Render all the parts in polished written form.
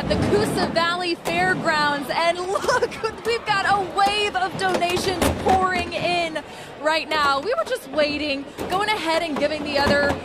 the Coosa Valley Fairgrounds, and look, we've got a wave of donations pouring in right now. We were just waiting, going ahead and giving the other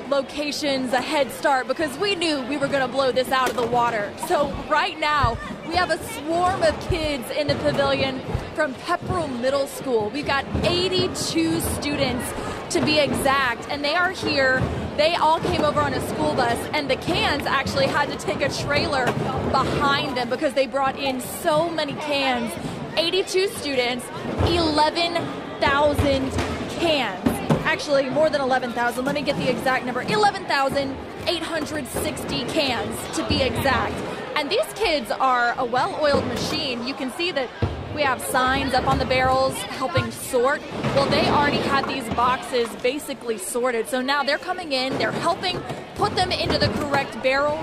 locations a head start because we knew we were going to blow this out of the water. So right now, we have a swarm of kids in the pavilion from Pepperell Middle School. We've got 82 students to be exact, and they are here. They all came over on a school bus, and the cans actually had to take a trailer behind them because they brought in so many cans. 82 students, 11,000 cans. Actually, more than 11,000. Let me get the exact number. 11,860 cans to be exact. And these kids are a well-oiled machine. You can see that we have signs up on the barrels helping sort. Well, they already had these boxes basically sorted. So now they're coming in, they're helping put them into the correct barrel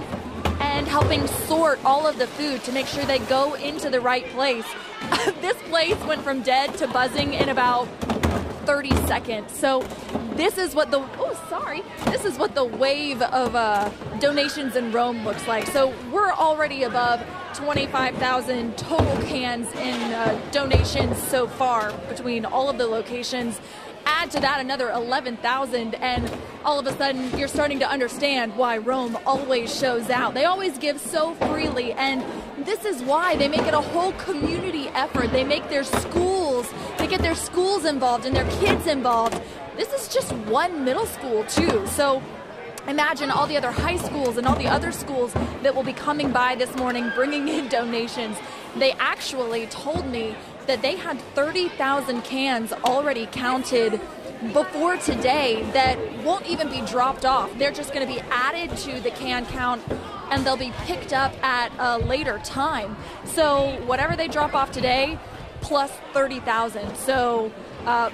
and helping sort all of the food to make sure they go into the right place. This place went from dead to buzzing in about 30 seconds. So this is what the wave of donations in Rome looks like. So we're already above 25,000 total cans in donations so far between all of the locations. Add to that another 11,000, and all of a sudden you're starting to understand why Rome always shows out. They always give so freely, and this is why they make it a whole community effort. They make their schools, they get their schools involved and their kids involved. This is just one middle school too. So imagine all the other high schools and all the other schools that will be coming by this morning bringing in donations. They actually told me that they had 30,000 cans already counted before today that won't even be dropped off. They're just going to be added to the can count and they'll be picked up at a later time. So whatever they drop off today, plus 30,000. So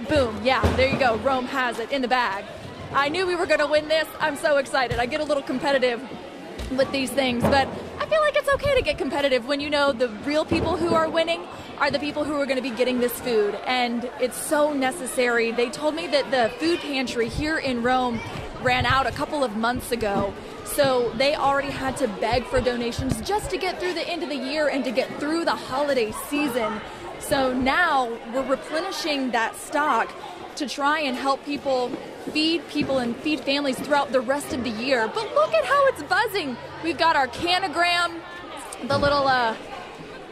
boom, yeah, there you go. Rome has it in the bag. I knew we were going to win this. I'm so excited. I get a little competitive with these things, but I feel like it's okay to get competitive when you know the real people who are winning are the people who are going to be getting this food, and it's so necessary. They told me that the food pantry here in Rome ran out a couple of months ago, so they already had to beg for donations just to get through the end of the year and to get through the holiday season. So now we're replenishing that stock to try and help people and feed families throughout the rest of the year. But look at how it's buzzing. We've got our canogram, the little,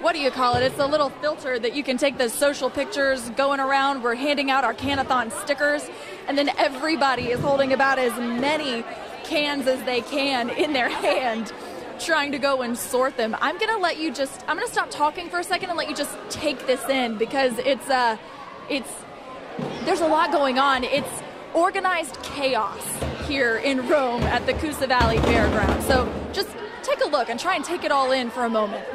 what do you call it? It's a little filter that you can take the social pictures going around. We're handing out our Can-A-Thon stickers, and then everybody is holding about as many cans as they can in their hand, trying to go and sort them. I'm gonna stop talking for a second and let you just take this in because there's a lot going on. It's organized chaos here in Rome at the Coosa Valley Fairgrounds. So just take a look and try and take it all in for a moment.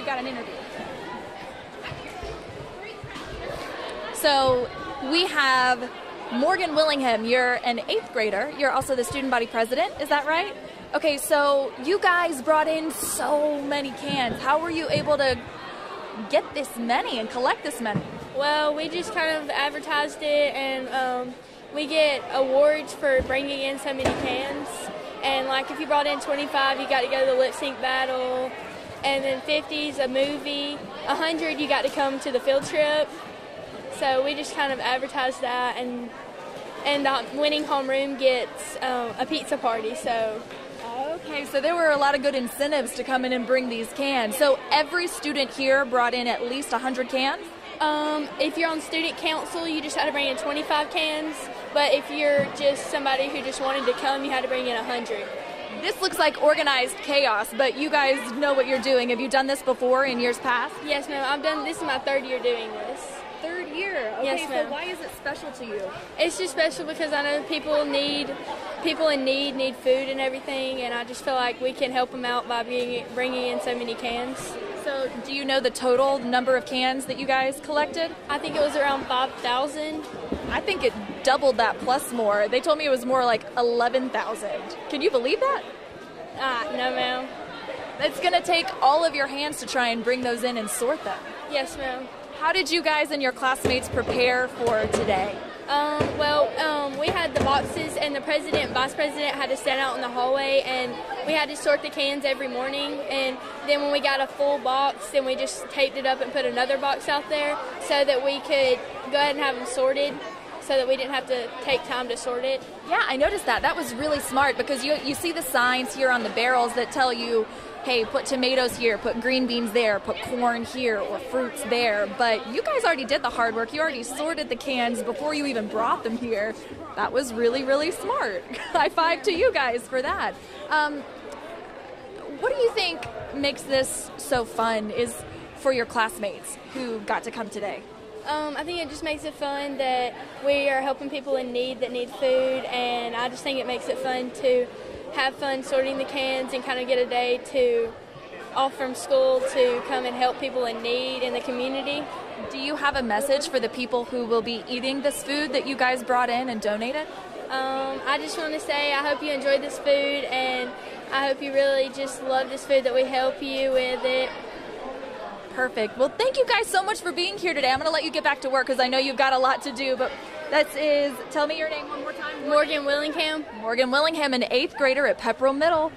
Got an interview. So we have Morgan Willingham. You're an 8th grader. You're also the student body president. Is that right? Okay, so you guys brought in so many cans. How were you able to get this many and collect this many? Well, we just kind of advertised it, and we get awards for bringing in so many cans. And like if you brought in 25, you got to go to the lip sync battle. And then 50's a movie, 100 you got to come to the field trip. So we just kind of advertised that, and the winning homeroom gets a pizza party. So okay, so there were a lot of good incentives to come in and bring these cans. So every student here brought in at least 100 cans? If you're on student council, you just had to bring in 25 cans. But if you're just somebody who just wanted to come, you had to bring in 100. This looks like organized chaos, but you guys know what you're doing. Have you done this before in years past? Yes, ma'am. This is my 3rd year doing this. 3rd year? Okay, yes, ma'am. So why is it special to you? It's just special because I know people in need food and everything, and I just feel like we can help them out by bringing in so many cans. So do you know the total number of cans that you guys collected? I think it was around 5,000. I think it doubled that plus more. They told me it was more like 11,000. Can you believe that? No, ma'am. It's going to take all of your hands to try and bring those in and sort them. Yes, ma'am. How did you guys and your classmates prepare for today? We had the boxes, and the president and vice president had to stand out in the hallway, and we had to sort the cans every morning. And then when we got a full box, then we just taped it up and put another box out there so that we could go ahead and have them sorted, so that we didn't have to take time to sort it. Yeah, I noticed that. That was really smart, because you see the signs here on the barrels that tell you, hey, put tomatoes here, put green beans there, put corn here, or fruits there. But you guys already did the hard work. You already sorted the cans before you even brought them here. That was really, really smart. High five to you guys for that. What do you think makes this so fun is for your classmates who got to come today? I think it just makes it fun that we are helping people in need that need food, and I just think it makes it fun to have fun sorting the cans and kind of get a day to off from school to come and help people in need in the community. Do you have a message for the people who will be eating this food that you guys brought in and donated? I just want to say I hope you enjoyed this food, and I hope you really just love this food, that we help you with it. Perfect. Well, thank you guys so much for being here today. I'm going to let you get back to work because I know you've got a lot to do, but tell me your name one more time. Morgan Willingham. Morgan Willingham, an 8th grader at Pepperell Middle.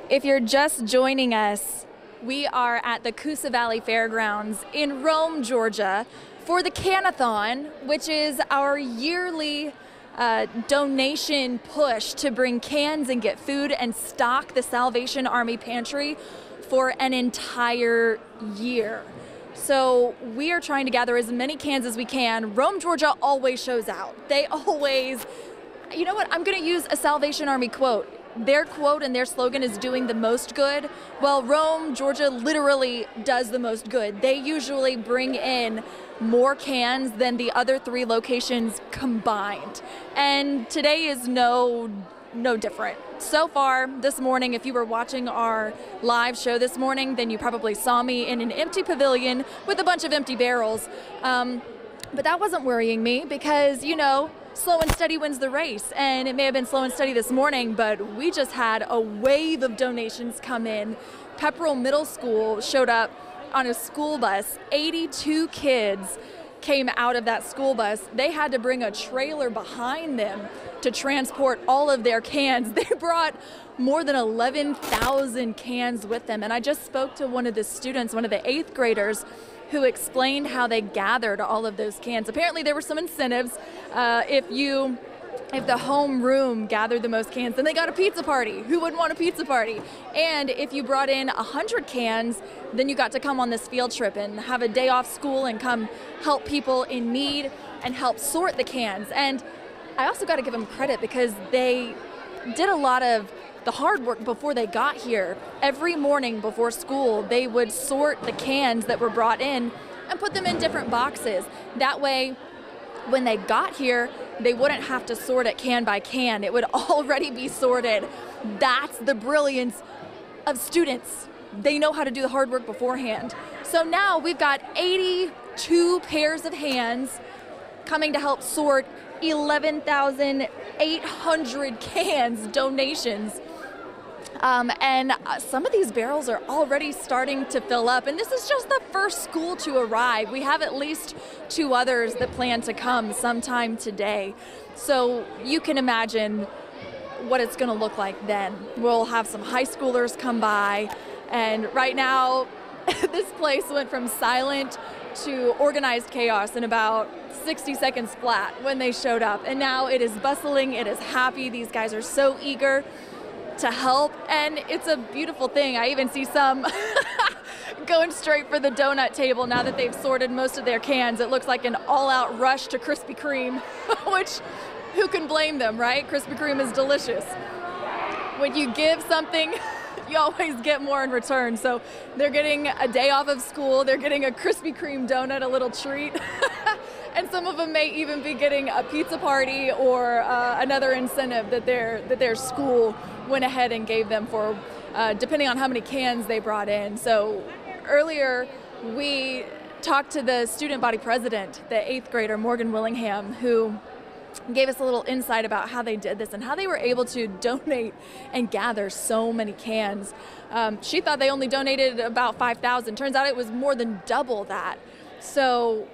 If you're just joining us, we are at the Coosa Valley Fairgrounds in Rome, Georgia, for the Can-A-Thon, which is our yearly donation push to bring cans and get food and stock the Salvation Army pantry for an entire year. So we are trying to gather as many cans as we can. Rome, Georgia always shows out. They always, you know what, I'm going to use a Salvation Army quote. Their quote and their slogan is doing the most good. Well, Rome, Georgia literally does the most good. They usually bring in more cans than the other 3 locations combined. And today is no different. So far this morning, if you were watching our live show this morning, then you probably saw me in an empty pavilion with a bunch of empty barrels. But that wasn't worrying me because, you know, slow and steady wins the race, and it may have been slow and steady this morning, but we just had a wave of donations come in. Pepperell Middle School showed up on a school bus. 82 kids came out of that school bus. They had to bring a trailer behind them to transport all of their cans. They brought more than 11,000 cans with them, and I just spoke to one of the students, one of the 8th graders, who explained how they gathered all of those cans. Apparently there were some incentives. If the home room gathered the most cans, then they got a pizza party. Who wouldn't want a pizza party? And if you brought in 100 cans, then you got to come on this field trip and have a day off school and come help people in need and help sort the cans. And I also got to give them credit because they did a lot of the hard work before they got here. Every morning before school, they would sort the cans that were brought in and put them in different boxes. That way, when they got here, they wouldn't have to sort it can by can. It would already be sorted. That's the brilliance of students. They know how to do the hard work beforehand. So now we've got 82 pairs of hands coming to help sort 11,800 cans, donations. And some of these barrels are already starting to fill up, and this is just the first school to arrive. We have at least 2 others that plan to come sometime today. So you can imagine what it's going to look like then. We'll have some high schoolers come by, and right now this place went from silent to organized chaos in about 60 seconds flat when they showed up. And now it is bustling, it is happy. These guys are so eager to help, and it's a beautiful thing. I even see some going straight for the donut table now that they've sorted most of their cans. It looks like an all-out rush to Krispy Kreme, which who can blame them, right? Krispy Kreme is delicious. When you give something, you always get more in return. So they're getting a day off of school, they're getting a Krispy Kreme donut, a little treat. And some of them may even be getting a pizza party or another incentive that their school went ahead and gave them for, depending on how many cans they brought in. So earlier we talked to the student body president, the 8th grader, Morgan Willingham, who gave us a little insight about how they did this and how they were able to donate and gather so many cans. She thought they only donated about 5,000. Turns out it was more than double that. So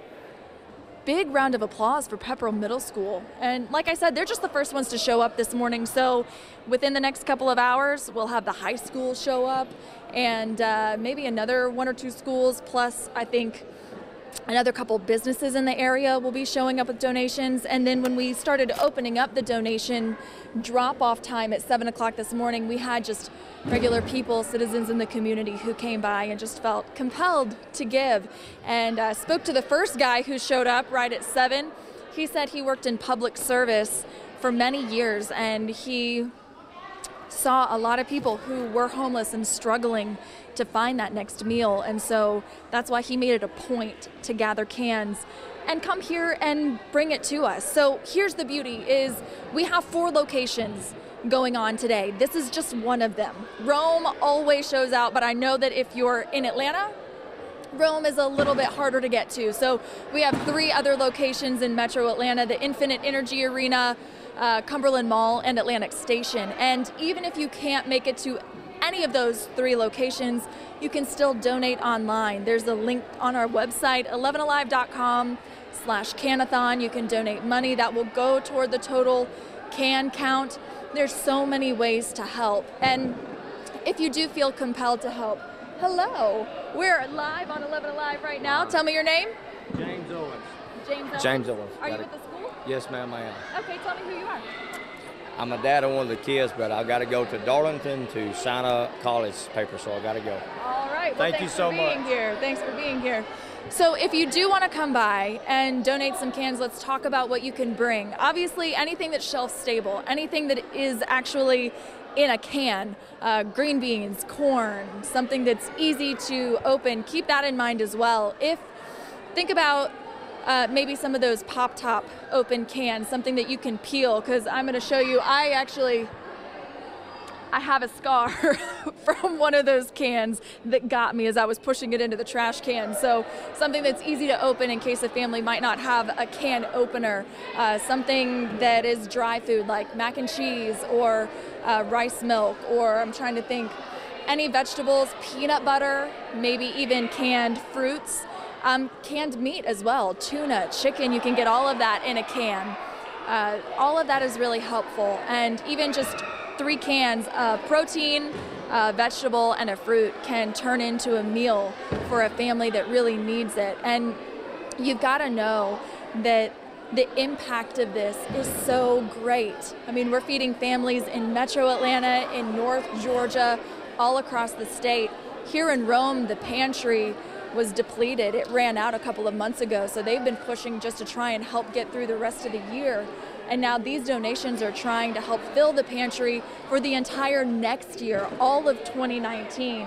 big round of applause for Pepperell Middle School. And like I said, they're just the first ones to show up this morning. So within the next couple of hours, we'll have the high school show up, and maybe another 1 or 2 schools, plus I think another couple businesses in the area will be showing up with donations. And then when we started opening up the donation drop-off time at 7 o'clock this morning, we had just regular people, citizens in the community who came by and just felt compelled to give. And spoke to the first guy who showed up right at 7. He said he worked in public service for many years, and he saw a lot of people who were homeless and struggling to find that next meal. And so that's why he made it a point to gather cans and come here and bring it to us. So here's the beauty is we have 4 locations going on today. This is just one of them. Rome always shows out, but I know that if you're in Atlanta, Rome is a little bit harder to get to. So we have 3 other locations in Metro Atlanta, the Infinite Energy Arena, Cumberland Mall, and Atlantic Station. And even if you can't make it to any of those 3 locations, you can still donate online. There's a link on our website, 11alive.com/Can-A-Thon. You can donate money that will go toward the total can count. There's so many ways to help. And if you do feel compelled to help, hello, we're live on 11 Alive right now. Tell me your name. James Owens. James Owens. Are you at the school? Yes, ma'am, I am. Okay, tell me who you are. I'm a dad of one of the kids, but I've got to go to Darlington to sign a college paper, so I got to go. All right. Well, Thank you so much. Thanks for being here. So if you do want to come by and donate some cans, let's talk about what you can bring. Obviously, anything that's shelf stable, anything that is actually in a can, green beans, corn, something that's easy to open, keep that in mind as well. Think about maybe some of those pop-top open cans, something that you can peel, because I'm going to show you, I have a scar from one of those cans that got me as I was pushing it into the trash can. So something that's easy to open in case a family might not have a can opener. Something that is dry food like mac and cheese or rice milk, or I'm trying to think, any vegetables, peanut butter, maybe even canned fruits. Canned meat as well, tuna, chicken, you can get all of that in a can. All of that is really helpful, and even just 3 cans of protein, vegetable, and a fruit can turn into a meal for a family that really needs it. And you've got to know that the impact of this is so great. I mean, we're feeding families in Metro Atlanta, in North Georgia, all across the state. Here in Rome, the pantry was depleted. It ran out a couple of months ago, so they've been pushing just to try and help get through the rest of the year. And now these donations are trying to help fill the pantry for the entire next year, all of 2019.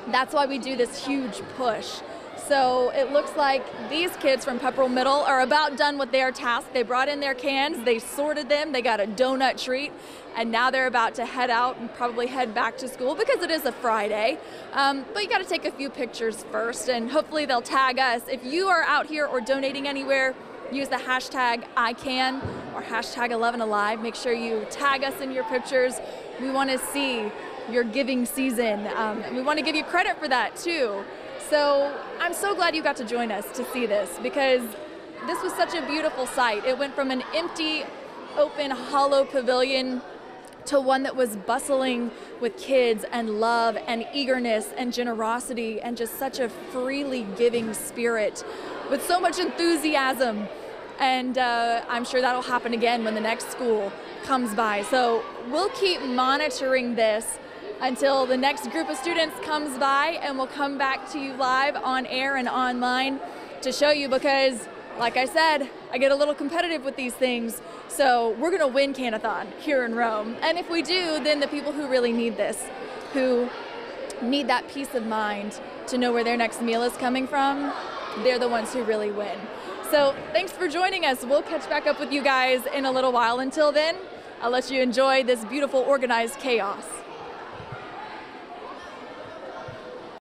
That's why we do this huge push. So it looks like these kids from Pepperell Middle are about done with their task. They brought in their cans, they sorted them, they got a donut treat, and now they're about to head out and probably head back to school because it is a Friday. But you got to take a few pictures first, and hopefully they'll tag us. If you are out here or donating anywhere, use the hashtag ICAN or hashtag 11alive. Make sure you tag us in your pictures. We want to see your giving season. And we want to give you credit for that too. So I'm so glad you got to join us to see this, because this was such a beautiful sight. It went from an empty, open, hollow pavilion to one that was bustling with kids and love and eagerness and generosity and just such a freely giving spirit with so much enthusiasm. And I'm sure that'll happen again when the next school comes by. So we'll keep monitoring this until the next group of students comes by, and we'll come back to you live on air and online to show you, because like I said, I get a little competitive with these things. So we're gonna win Can-A-Thon here in Rome. And if we do, then the people who really need this, who need that peace of mind to know where their next meal is coming from, they're the ones who really win. So thanks for joining us. We'll catch back up with you guys in a little while. Until then, I'll let you enjoy this beautiful organized chaos.